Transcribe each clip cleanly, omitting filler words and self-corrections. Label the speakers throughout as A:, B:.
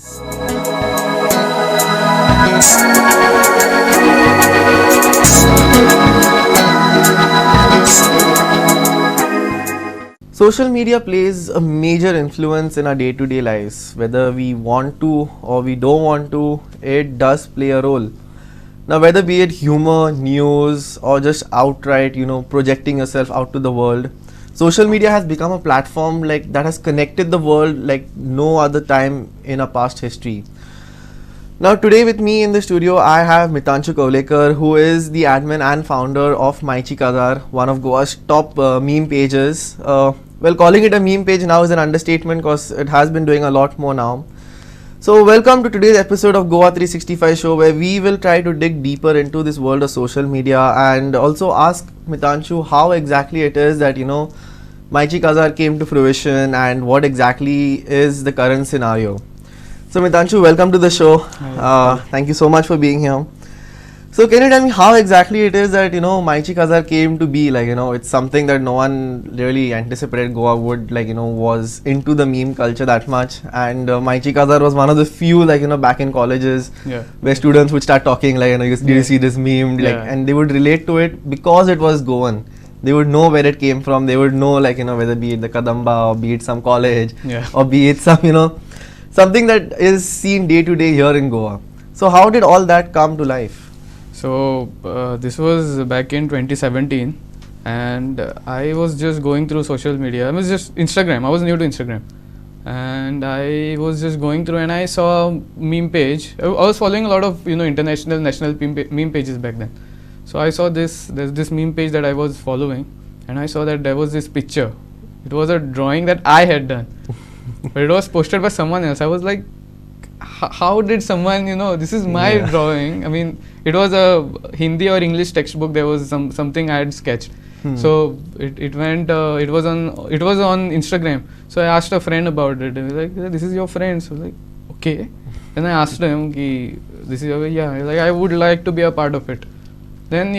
A: Social media plays a major influence in our day-to-day lives. Whether we want to or we don't want to, it does play a role. Now, whether be it humor, news, or just outright, projecting yourself out to the world, social media has become a platform that has connected the world like no other time in our past history. Now, today with me in the studio, I have Mitanshu Kovlekar, who is the admin and founder of Maichi Kazar, one of Goa's top meme pages. Well, calling it a meme page now is an understatement because it has been doing a lot more now. So, welcome to today's episode of GOA365 show, where we will try to dig deeper into this world of social media and also ask Mitanshu how exactly it is that, Maichi Kazar came to fruition and what exactly is the current scenario. So Mitanshu, welcome to the show. Thank you so much for being here. So can you tell me how exactly it is that Maichi Kazar came to be? It's something that no one really anticipated Goa would was into the meme culture that much. And Maichi Kazar was one of the few back in colleges where students would start talking did you see this meme? And they would relate to it because it was Goan. They would know where it came from. They would know whether be it the Kadamba or be it some college or be it some something that is seen day to day here in Goa. So how did all that come to life?
B: So this was back in 2017 and I was just going through social media. I was just Instagram. I was new to Instagram and I was just going through and I saw a meme page. I was following a lot of international, national meme pages back then. So I saw there's this meme page that I was following and I saw that there was this picture. It was a drawing that I had done. But it was posted by someone else. I was like, how did someone, this is my drawing. I mean, it was a Hindi or English textbook. There was something I had sketched. So it was on Instagram. So I asked a friend about it. And he was like, this is your friend. So I was like, okay. Then I asked him, this is your, I would like to be a part of it. Then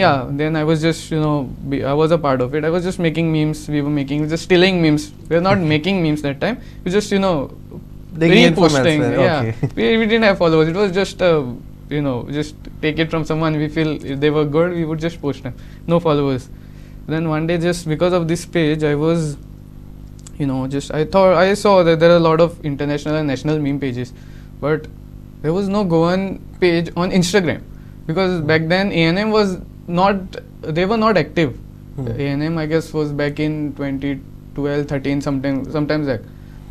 B: I was just, I was a part of it. I was just making memes. We were just stealing memes. We were not making memes that time. We just, reposting. Okay. We didn't have followers. It was just, just take it from someone. We feel if they were good, we would just post them. No followers. Then one day, just because of this page, I was, I saw that there are a lot of international and national meme pages, but there was no Goan page on Instagram. Because back then A&M was not, they were not active. A&M I guess was back in 2012, 13 sometimes back.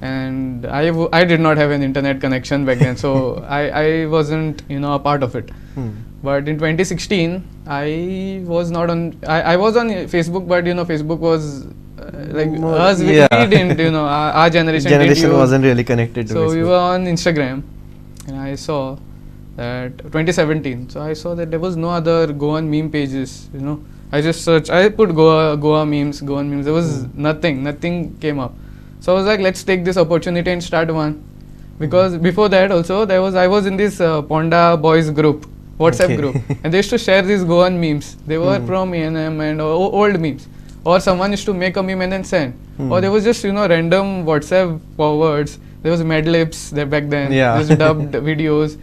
B: And I did not have an internet connection back then, so I wasn't a part of it. But in 2016 I was not on, I was on Facebook, but Facebook was we didn't, our generation
A: wasn't really connected to
B: so
A: Facebook.
B: We were on Instagram and I saw that 2017. So I saw that there was no other Goan meme pages. I just searched. I put Goa memes, Goan memes. There was nothing came up. So I was like, let's take this opportunity and start one. Because before that also I was in this Ponda boys group, WhatsApp group, and they used to share these Goan memes. They were from A&M and old memes. Or someone used to make a meme and then send. Or there was just random WhatsApp forwards. There was Mad Libs there back then. There's dubbed videos.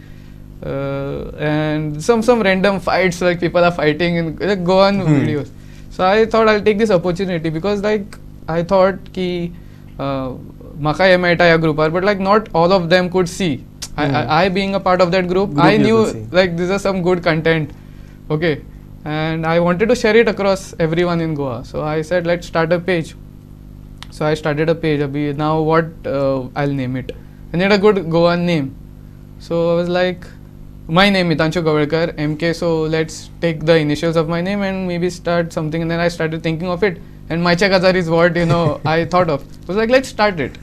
B: And some random fights, like people are fighting in Goan videos. So I thought I'll take this opportunity because I thought ki Maka Yamaita group are, but not all of them could see. I being a part of that group I knew these are some good content. Okay. And I wanted to share it across everyone in Goa. So I said, let's start a page. So I started a page. Now what I'll name it. I need a good Goan name. So I was like, my name Mitanshu Kovlekar, MK, so let's take the initials of my name and maybe start something. And then I started thinking of it. And Maichi Kazar is what, I thought of. I was like, let's start it.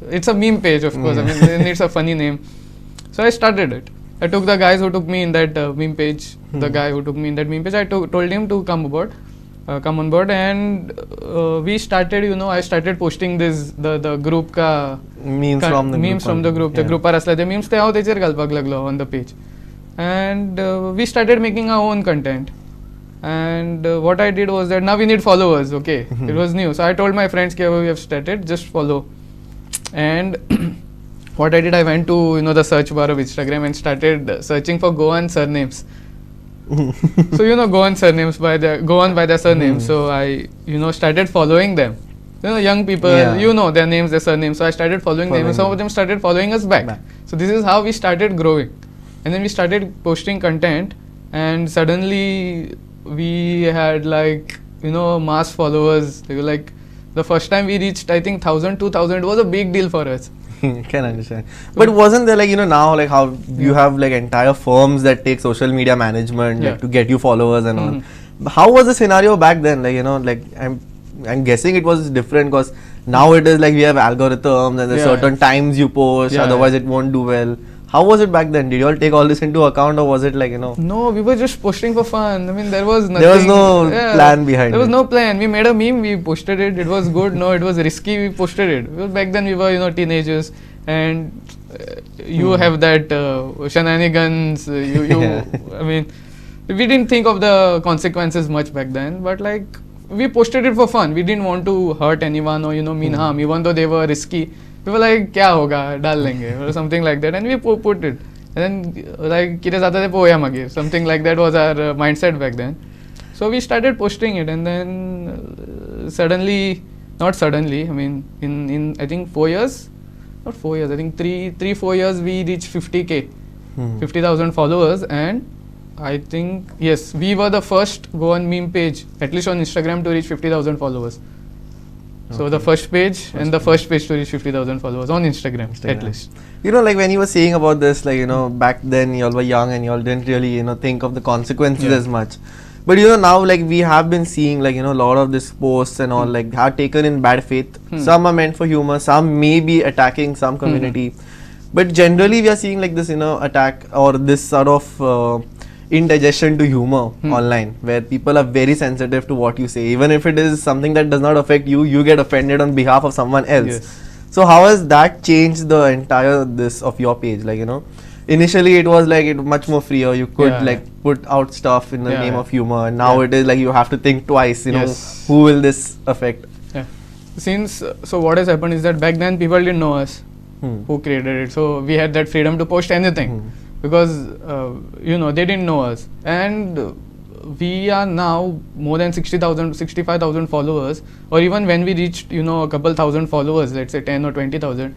B: It's a meme page, of course. I mean, it needs a funny name. So I started it. I took the guys who took me in that meme page, the guy who took me in that meme page, I told him to come on board, and we started, I started posting the group ka
A: memes
B: from the group. The group are asla the memes te aao techer galpak laglo on the page, and we started making our own content. And what I did was that now we need followers. Okay, it was new, so I told my friends, we have started, just follow. And what I did, I went to the search bar of Instagram and started searching for Goan surnames. So Goan surnames go on by their surnames. So I started following them. Young people, their names, their surnames. So I started following them, and some of them started following us back. So this is how we started growing, and then we started posting content, and suddenly we had mass followers. They were like, the first time we reached, I think 1,000, 2,000. It was a big deal for us.
A: Can understand. But wasn't there now how you have entire firms that take social media management to get you followers and all? How was the scenario back then? I'm guessing it was different because now it is we have algorithms and there's certain times you post, otherwise it won't do well. How was it back then? Did you all take all this into account, or was it
B: No, we were just posting for fun. I mean, there was nothing.
A: There was no plan behind it.
B: There was no plan. We made a meme, we posted it. It was good. No, it was risky. We posted it. Because back then we were teenagers, and you have that shenanigans. I mean, we didn't think of the consequences much back then. But we posted it for fun. We didn't want to hurt anyone or mean harm, even though they were risky. We were like, kya hoga, dal lenge, or something like that, and we put it. And then kire jata the poya mage, something like that was our mindset back then. So we started posting it, and then not suddenly, I mean, in I think 4 years, not 4 years, I think 4 years, we reached 50k, 50,000 followers, and I think, yes, we were the first Goan meme page, at least on Instagram, to reach 50,000 followers. So the first page and the first page to reach 50,000 followers on Instagram, at least.
A: When you were saying about this, back then you all were young and you all didn't really, think of the consequences as much. But now we have been seeing a lot of these posts and all are taken in bad faith. Some are meant for humor, some may be attacking some community. But generally we are seeing this, attack or this sort of indigestion to humor online, where people are very sensitive to what you say. Even if it is something that does not affect you, you get offended on behalf of someone else.
B: Yes.
A: So how has that changed the entire this of your page? Initially it was much more freer. You could put out stuff in the name of humor, and now it is you have to think twice. Who will this affect?
B: Yeah. So what has happened is that back then people didn't know us who created it. So we had that freedom to post anything. Because they didn't know us, and we are now more than 60,000, 65,000 followers, or even when we reached a couple thousand followers, let's say 10 or 20,000,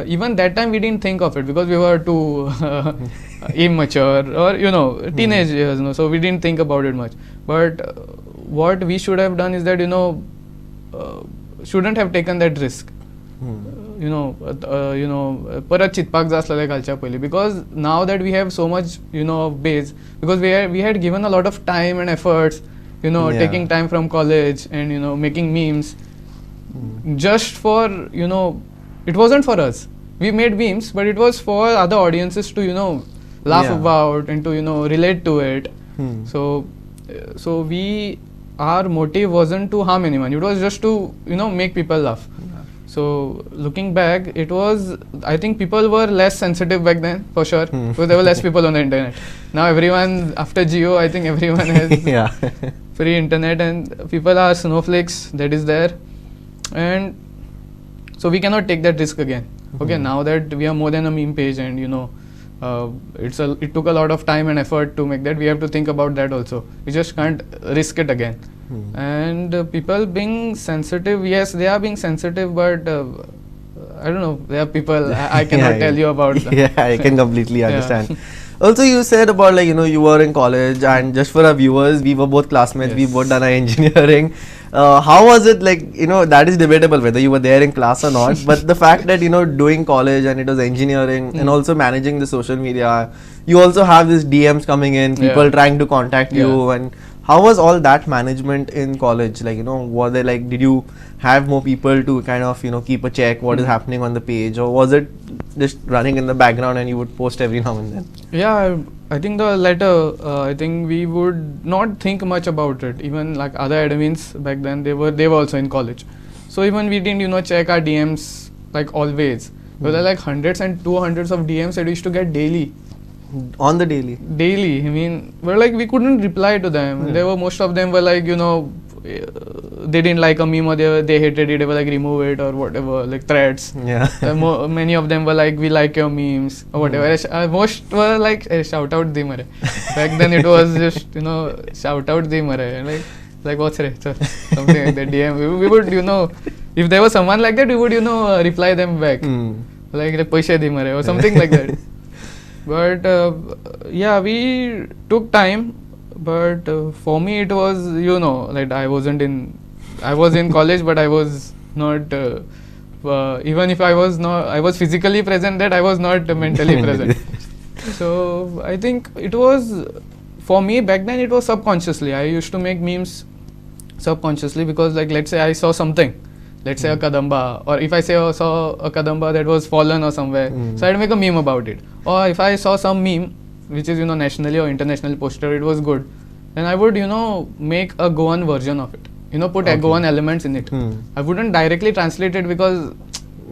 B: even that time we didn't think of it because we were too immature or teenage years, so we didn't think about it much. But what we should have done is that shouldn't have taken that risk. परत चिंतपाक जाय आसलेलें घालच्या पयलीं, because now that we have so much base, because we had given a lot of time and efforts, taking time from college and making memes just for it wasn't for us. We made memes, but it was for other audiences to laugh about and to relate to it. So our motive wasn't to harm anyone. It was just to make people laugh. So looking back, I think people were less sensitive back then, for sure, because there were less people on the internet. Now everyone, after Geo, I think everyone has free internet, and people are snowflakes, that is there. And so we cannot take that risk again. Okay, now that we are more than a meme page, and it took a lot of time and effort to make that, we have to think about that also. We just can't risk it again. And people being sensitive, yes, they are being sensitive, but I don't know, there are people I cannot tell you about them.
A: Yeah, I can completely understand. Also, you said about you were in college, and just for our viewers, we were both classmates, we both done our engineering. How was it that is debatable whether you were there in class or not, but the fact that doing college and it was engineering and also managing the social media, you also have these DMs coming in, people trying to contact you, and how was all that management in college? Were there did you have more people to kind of keep a check what is happening on the page, or was it just running in the background and you would post every now and then?
B: Yeah, I think the latter. I think we would not think much about it. Even other admins back then, they were also in college. So even we didn't check our DMs always. There were hundreds and 200s of DMs that we used to get daily.
A: On the daily?
B: Daily. I mean, we couldn't reply to them. There were, most of them were they didn't like a meme or they hated it, they were like remove it or whatever, like threads.
A: Yeah.
B: Many of them were like, we like your memes or whatever. Most were like, shout out the mare. Back then it was just, you know, shout out the mare. Like what's it? Something like that. DM. We would, you know, if there was someone like that, we would, you know, reply them back. Like paise di mare or something like that. But yeah, we took time. But for me, it was, you know, like I was in college, but I was not. Even if I was physically present, that I was not mentally present. So I think it was, for me back then, it was subconsciously. I used to make memes subconsciously because, like, let's say I saw something, let's say a kadamba, or if I saw a kadamba that was fallen or somewhere, so I'd make a meme about it. Or if I saw some meme which is, you know, nationally or internationally posted, it was good, then I would, you know, make a Goan version of it. You know, put Goan elements in it. I wouldn't directly translate it because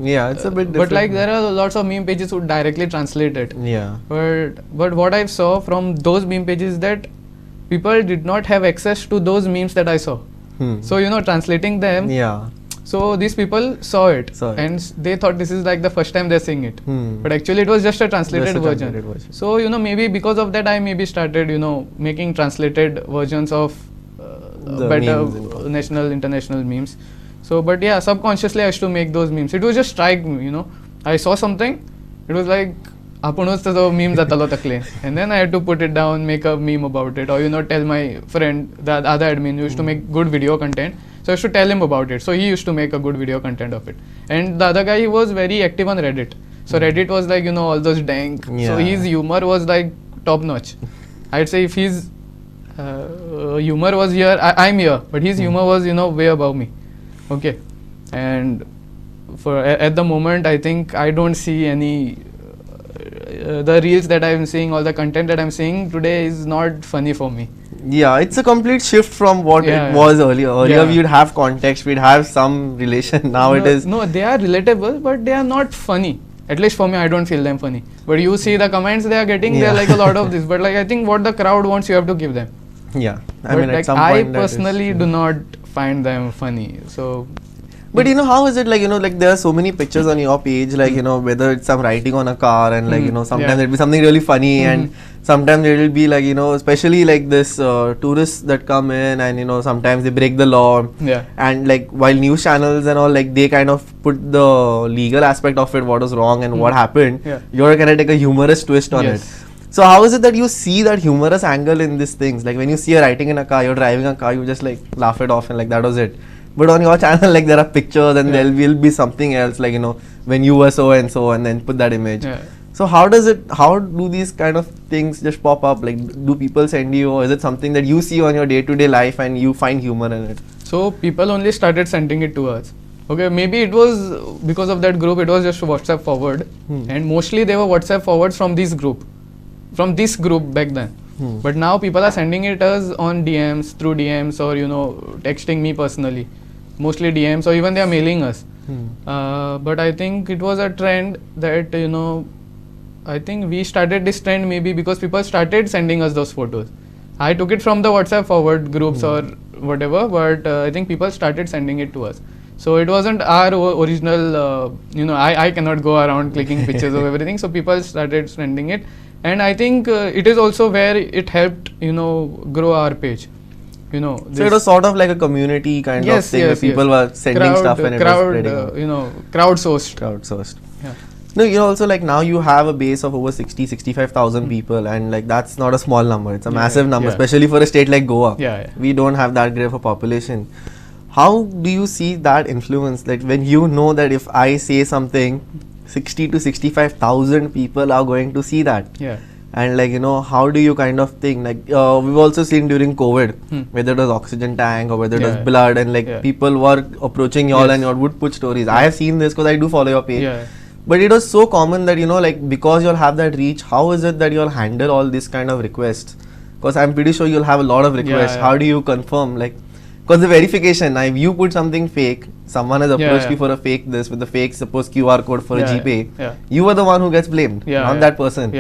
A: yeah, it's a bit different.
B: But like there are lots of meme pages who directly translate it.
A: Yeah.
B: But what I saw from those meme pages is that people did not have access to those memes that I saw. So, you know, translating them.
A: Yeah.
B: So these people saw it and they thought this is like the first time they're seeing it. But actually it was just a translated version. So, you know, maybe because of that I maybe started, you know, making translated versions of better national, international memes. So, but yeah, subconsciously I used to make those memes. It was just strike me, you know. I saw something, it was like, memes and then I had to put it down, make a meme about it, or, you know, tell my friend, the other admin who used to make good video content. So I used to tell him about it. So he used to make a good video content of it. And the other guy, he was very active on Reddit. So Reddit was like, you know, all those dank. So his humor was like top notch. I'd say if his humor was here, I'm here, but his humor was, you know, way above me. Okay. And for at the moment, I think I don't see any the reels that I'm seeing, all the content that I'm seeing today is not funny for me.
A: Yeah, it's a complete shift from what it was earlier. Earlier we would have context, we'd have some relation. Now it is...
B: No, they are relatable, but they are not funny. At least for me, I don't feel them funny. But you see the comments they are getting, they're like a lot of this. But like I think what the crowd wants, you have to give them.
A: Yeah.
B: I mean, like, at some point I personally do not find them funny. So...
A: But you know, how is it like, you know, like there are so many pictures on your page, like, you know, whether it's some writing on a car and like, you know, sometimes there'll be something really funny and sometimes it'll be like, you know, especially like this tourists that come in and, you know, sometimes they break the law. And like while news channels and all, like they kind of put the legal aspect of it, what was wrong and what happened. You're gonna take a humorous twist on it. So how is it that you see that humorous angle in these things? Like when you see a writing in a car, you're driving a car, you just like laugh it off and like that was it. But on your channel, like there are pictures and there will be something else, like, you know, when you were so and so, and then put that image. So how do these kind of things just pop up? Like, do people send you, or is it something that you see on your day-to-day life and you find humor in it?
B: So people only started sending it to us. Okay, maybe it was because of that group, it was just WhatsApp forward. And mostly they were WhatsApp forwards from this group back then. But now people are sending it us on DMs, through DMs, or, you know, texting me personally. Mostly DMs, or even they are mailing us. But I think it was a trend that, you know, I think we started this trend maybe because people started sending us those photos. I took it from the WhatsApp forward groups or whatever, but I think people started sending it to us. So it wasn't our original, you know, I cannot go around clicking pictures of everything. So people started sending it. And I think it is also where it helped, you know, grow our page. You know,
A: so it was sort of like a community kind of thing where people were sending stuff and it was spreading.
B: You know, crowdsourced. Yeah.
A: No, you know, also like now you have a base of over 65,000 people, and like that's not a small number. It's a massive number, especially for a state like Goa. We don't have that great of a population. How do you see that influence? Like when you know that if I say something, 60 to 65,000 people are going to see that. And like, you know, how do you kind of think, like we've also seen during COVID, whether it was oxygen tank or whether it was blood, and like people were approaching y'all and y'all would put stories. I have seen this because I do follow your page. But it was so common that, you know, like because you'll have that reach, how is it that you'll handle all this kind of requests? Because I'm pretty sure you'll have a lot of requests. How do you confirm? Like, because the verification, now if you put something fake, someone has approached you for a fake this with the fake suppose QR code for a GPay, you are the one who gets blamed, not that person.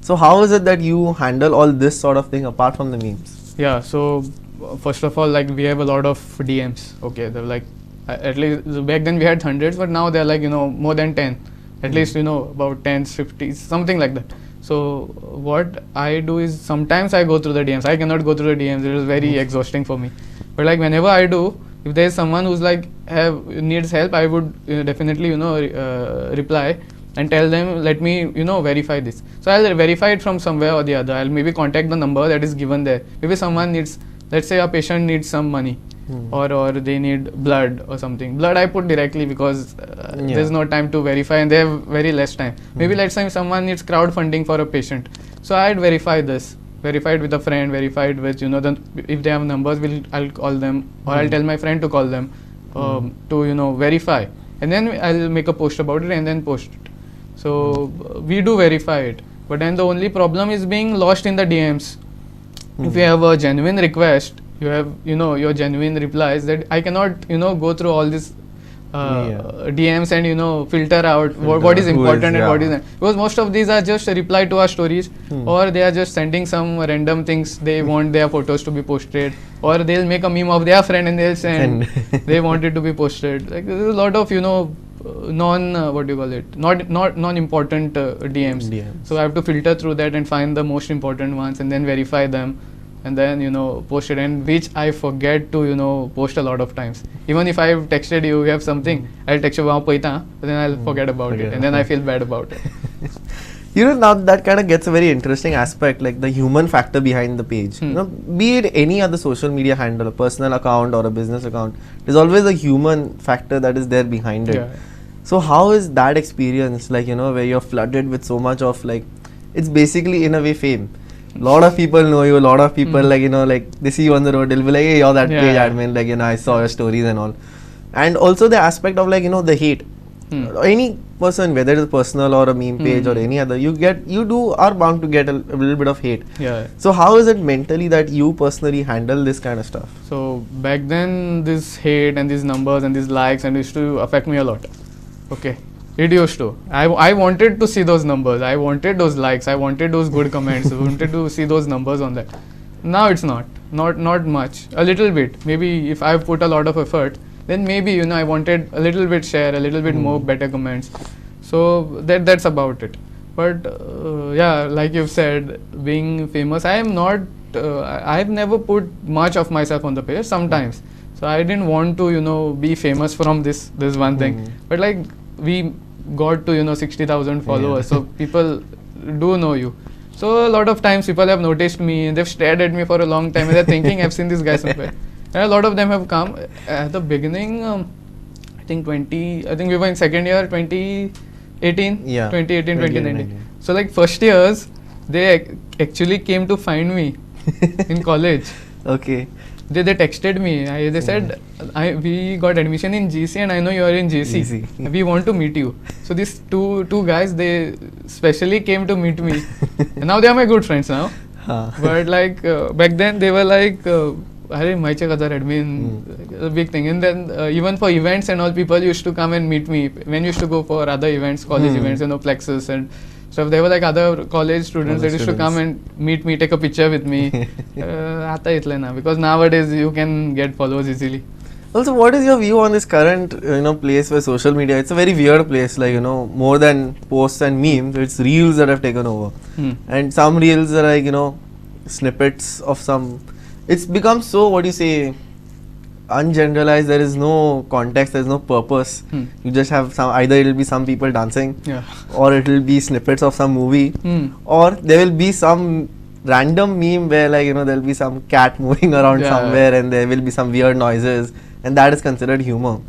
A: So how is it that you handle all this sort of thing apart from the memes?
B: So first of all, like we have a lot of DMs. Okay, they're like at least back then we had hundreds, but now they're like more than 10. At least about 10, 50, something like that. So what I do is sometimes I go through the DMs. I cannot go through the DMs. It is very exhausting for me. But like whenever I do, if there is someone who's like needs help, I would definitely reply and tell them, let me verify this. So I'll verify it from somewhere or the other. I'll maybe contact the number that is given there. Maybe someone needs, let's say a patient needs some money. Or they need blood or something. Blood I put directly because there's no time to verify and they have very less time. Maybe let's say someone needs crowdfunding for a patient. So I'd verify this. Verify it with a friend, verify it with if they have numbers, I'll call them or I'll tell my friend to call them to verify. And then I'll make a post about it and then post it. So we do verify it. But then the only problem is being lost in the DMs. If you have a genuine request, you have your genuine replies, that I cannot go through all this DMs and filter out what is important and what is not, because most of these are just a reply to our stories or they are just sending some random things they want their photos to be posted, or they'll make a meme of their friend and they'll send they want it to be posted. Like there's a lot of non-important DMs. So I have to filter through that and find the most important ones and then verify them and then post it, and which I forget to post a lot of times. Even if I've texted you have something, I'll text you but then I'll forget about it and then I feel bad about it.
A: Now that kind of gets a very interesting aspect, like the human factor behind the page. Be it any other social media handle, a personal account or a business account, there's always a human factor that is there behind it. So how is that experience, like where you're flooded with so much of, like, it's basically in a way fame. Lot of people know you, a lot of people like they see you on the road, they'll be like, hey, you're that page admin, like I saw your stories and all. And also the aspect of like the hate. Any person, whether it's personal or a meme page or any other, you are bound to get a little bit of hate. So how is it mentally that you personally handle this kind of stuff?
B: So back then this hate and these numbers and these likes and used to affect me a lot. Okay. It used to. I wanted to see those numbers. I wanted those likes. I wanted those good comments. I wanted to see those numbers on that. Now it's not much. A little bit. Maybe if I put a lot of effort, then maybe I wanted a little bit share, a little bit more better comments. So that's about it. But like you've said, being famous, I am not. I've never put much of myself on the page. Sometimes. So I didn't want to be famous from this one thing. But like we got to 60,000 followers, so people do know you. So a lot of times people have noticed me and they've stared at me for a long time and they're thinking I've seen this guy somewhere. And a lot of them have come at the beginning. I think we were in second year 2018, 2019. So like first years they actually came to find me in college.
A: Okay.
B: They texted me. They said, we got admission in GC and I know you are in GC. We want to meet you. So these two guys, they specially came to meet me. And now they are my good friends now. But like back then they were like, Maiche Kadar admin, a big thing. And then even for events and all, people used to come and meet me. When used to go for other events, college events, Plexus and stuff, they were like other college students that used to come and meet me, take a picture with me. Because nowadays you can get followers easily.
A: Also, what is your view on this current place where social media, it's a very weird place, like more than posts and memes, it's reels that have taken over. And some reels are like snippets of some, it's become so, what do you say, ungeneralized. There is no context, there is no purpose. You just have either it will be some people dancing, or it will be snippets of some movie, or there will be some random meme where like there will be some cat moving around somewhere and there will be some weird noises, and that is considered humor.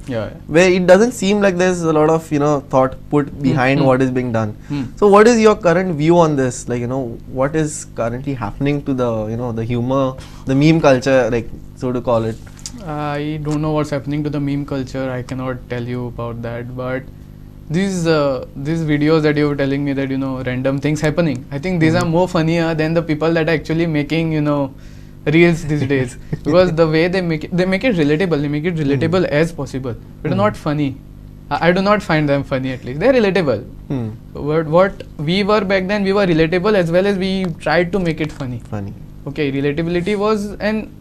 A: Where it doesn't seem like there's a lot of thought put behind what is being done. So what is your current view on this? Like what is currently happening to the the humor, the meme culture, like so to call it?
B: I don't know what's happening to the meme culture. I cannot tell you about that. But these videos that you were telling me that random things happening, I think these are more funnier than the people that are actually making reels these days. Because the way they make it relatable. They make it relatable as possible. But not funny. I do not find them funny, at least. They're relatable. But what we were back then, we were relatable as well as we tried to make it funny. Okay, relatability was, and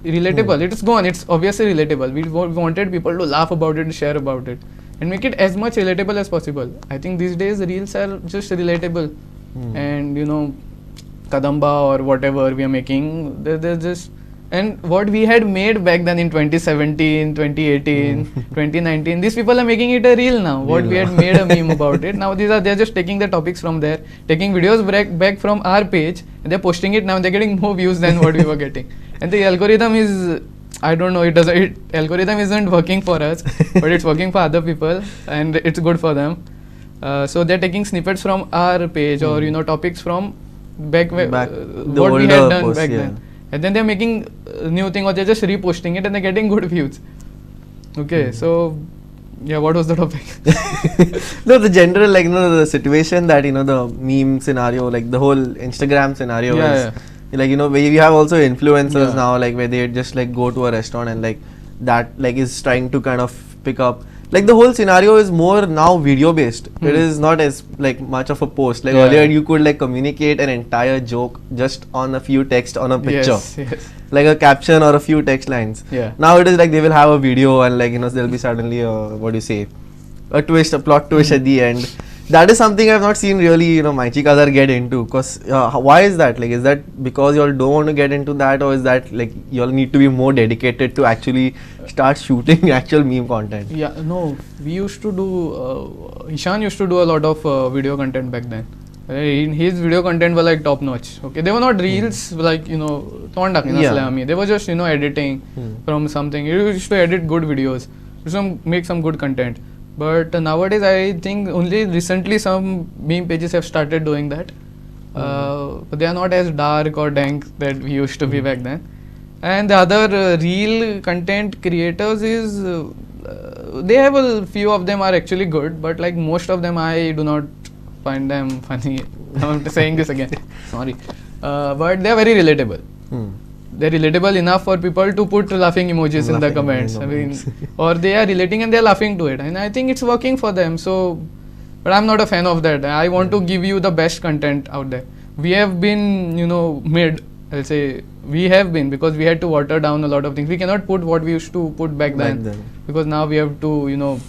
B: relatable. It's gone. It's obviously relatable. We wanted people to laugh about it, share about it, and make it as much relatable as possible. I think these days reels are just relatable, and Kadamba or whatever we are making, they're just, and what we had made back then in 2017, 2018, 2019, these people are making it a reel now. What we had made a meme about it, now they're just taking the topics from there, taking videos back from our page, and they're posting it now, and they're getting more views than what we were getting. And the algorithm is, I don't know, algorithm isn't working for us, but it's working for other people, and it's good for them. So they're taking snippets from our page, or topics from back what we had done back then, and then they're making a new thing, or they're just reposting it, and they're getting good views. Okay, so yeah, what was the topic?
A: No, the general, like, the situation that, the meme scenario, like the whole Instagram scenario is, like, we have also influencers now, like, where they just, like, go to a restaurant and, like, that, like, is trying to kind of pick up, like, the whole scenario is more now video based. It is not as, like, much of a post. Like, earlier you could, like, communicate an entire joke just on a few text on a picture.
B: Yes.
A: Like a caption or a few text lines. Now it is like they will have a video, and, like, there'll be suddenly a twist, a plot twist at the end. That is something I've not seen really, my chikazar get into. Cause why is that? Like, is that because y'all don't want to get into that, or is that, like, y'all need to be more dedicated to actually start shooting actual meme content?
B: Yeah, no, we used to do, Ishan used to do a lot of video content back then. His video content were like top notch. Okay, they were not reels like they were just editing from something. You used to edit good videos, make some good content. But nowadays, I think only recently some meme pages have started doing that. But they are not as dark or dank that we used to be back then. And the other real content creators is, they have a few of them are actually good, but, like, most of them I do not find them funny. I'm saying this again. Sorry. But they are very relatable. They're relatable enough for people to put laughing emojis in the comments. I mean, or they are relating and they're laughing to it. And I think it's working for them. So, but I'm not a fan of that. I want to give you the best content out there. We have been, mid, I'll say, we have been, because we had to water down a lot of things. We cannot put what we used to put back then. Because now we have to,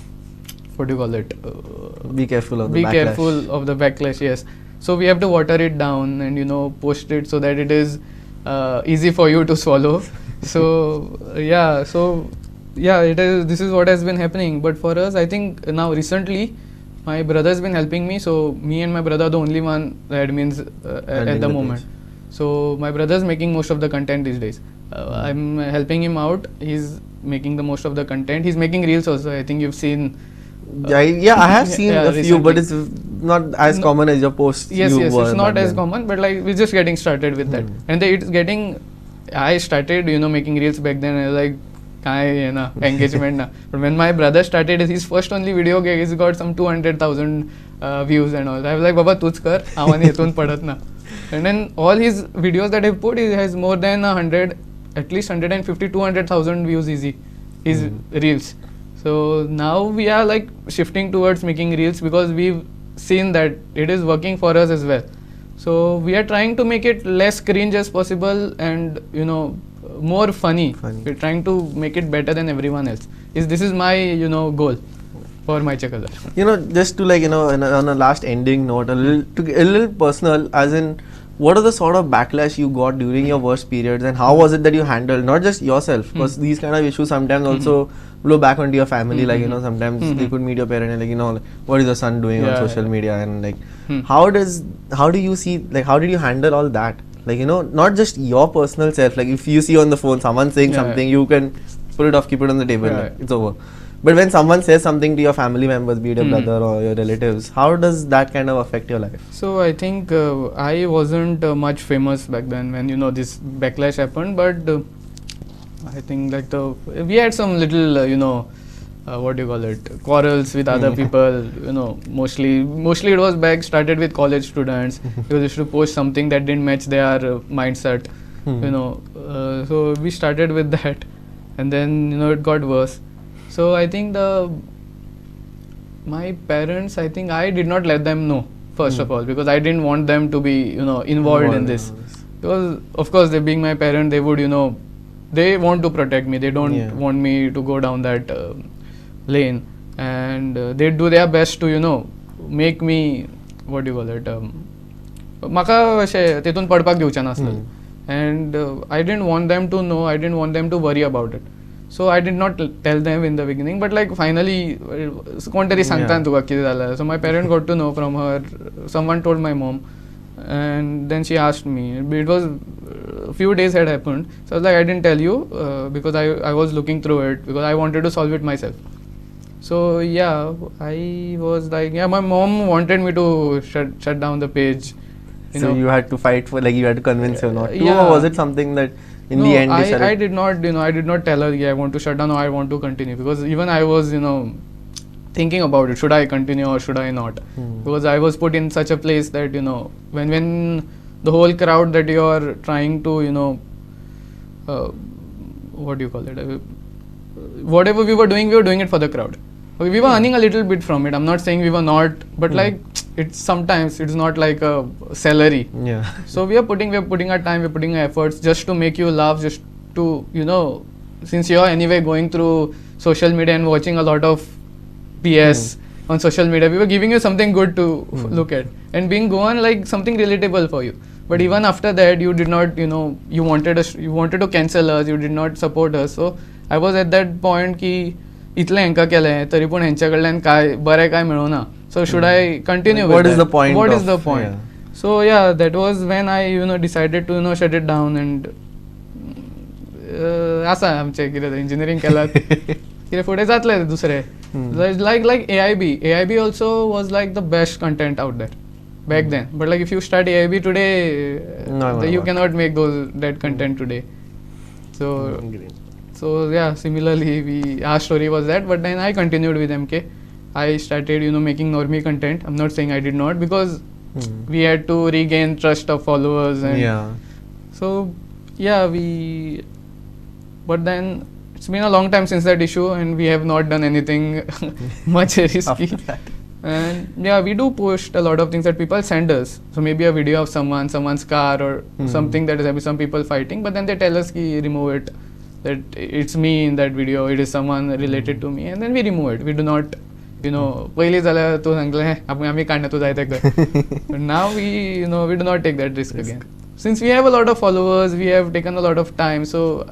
B: what do you call it?
A: Be careful of the backlash.
B: Be careful of the backlash, yes. So we have to water it down and, post it so that it is easy for you to swallow. So it is. This is what has been happening. But for us, I think now recently, my brother has been helping me. So me and my brother are the only one admins at the moment. Page. So my brother is making most of the content these days. I'm helping him out. He's making the most of the content. He's making reels also. I think you've seen.
A: I have seen a few, recently. But it's not as common as your posts.
B: Yes, it's not as common, but, like, we're just getting started with that. And it's getting. I started, making reels back then. I was like, engagement na. But when my brother started his first only video, he's got some 200,000 views and all. I was like, Baba, tuj kar, amani etun padat na. And then all his videos that I've put, he has more than 100, at least 150, 200,000 views easy. His reels. So now we are, like, shifting towards making reels because we've seen that it is working for us as well. So we are trying to make it less cringe as possible and, more funny. We're trying to make it better than everyone else. This is my, goal for my chikazar.
A: Just to, like, on a last ending note, a little personal, as in, what are the sort of backlash you got during your worst periods, and how was it that you handled, not just yourself, because these kind of issues sometimes also blow back onto your family, like, sometimes you could meet your parent and, like, what is your son doing on social media, and, like, how do you see, like, how did you handle all that? Like, not just your personal self, like, if you see on the phone someone saying something, you can pull it off, keep it on the table, like, it's over. But when someone says something to your family members, be it your brother or your relatives, how does that kind of affect your life?
B: So I think I wasn't much famous back then when, this backlash happened, but I think, like, we had some little, what do you call it, quarrels with other people, mostly it was started with college students. They used to post something that didn't match their mindset, so we started with that, and then, it got worse. So I think my parents, I think I did not let them know, first of all, because I didn't want them to be, involved in this. Because, of course, they being my parent, they would, they want to protect me. They don't
A: Yeah.
B: want me to go down that lane, and they do their best to make me, what do you call it, म्हाका अशें तेतून पडपाक दिवचें नासलें. And I didn't want them to know, I didn't want them to worry about it. So I did not tell them in the beginning, but like finally कोण तरी सांगता तुका कितें जालें. So my parent got to know from her. Someone told my mom, and then she asked me. It was a few days had happened, so I was like, I didn't tell you because I was looking through it because I wanted to solve it myself. So yeah, I was like, yeah, my mom wanted me to shut down the page.
A: So you had to fight for, like, you had to convince her not to,
B: Yeah.
A: or was it something that in the end they
B: I did not, I did not tell her, yeah, I want to shut down or I want to continue, because even I was, thinking about it, should I continue or should I not? Because I was put in such a place that, when the whole crowd that you are trying to, what do you call it? Whatever we were doing it for the crowd. Okay, we were earning a little bit from it. I'm not saying we were not, but like it's sometimes it's not like a salary.
A: Yeah.
B: So we are putting our time, we're putting our efforts just to make you laugh, just to since you're anyway going through social media and watching a lot of PS on social media, we were giving you something good to look at and being Goan, like something relatable for you. But even after that, you did not, you wanted to cancel us, you did not support us. So I was at that point ki इतलें हेंका केलें तरी पूण हेंच्या कडल्यान काय बरें काय मेळुना. So should I continue with
A: what is
B: that?
A: the point
B: What is
A: of-
B: the point?
A: yeah.
B: So yeah, that was when I decided to shut it down. And आसा आमचें कितें इंजिनियरींग केलां कितें फुडें जातलें दुसरें. Like AIB also was like the best content out there back then. But like if you start AIB today,
A: No,
B: you cannot make that content today. So yeah, similarly our story was that, but then I continued with MK. I started making normie content. I'm not saying I did not, because we had to regain trust of followers, and
A: Yeah.
B: so yeah, but then it's been a long time since that issue, and we have not done anything much risky.
A: After that.
B: And yeah, we do post a lot of things that people send us. So maybe a video of someone's car or something that is having some people fighting, but then they tell us ki remove it, that it's me in that video, it is someone related to me, and then we remove it. We do not, पयलीं जाल्यार तूं सांगलें आमी काडना तूं जाय तें कर. But now we do not take that risk again. Since we have a lot of followers, we have taken a lot of time, so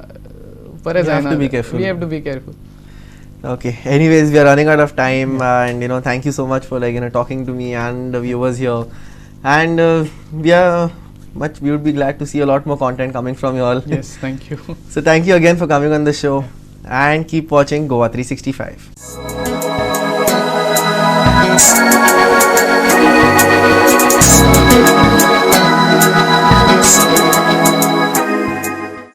A: We have to be careful.
B: We have to be careful.
A: Okay. Anyways, we are running out of time, and thank you so much for talking to me and the viewers here. And we would be glad to see a lot more content coming from you all.
B: Yes, thank you.
A: So thank you again for coming on the show, and keep watching GOA365.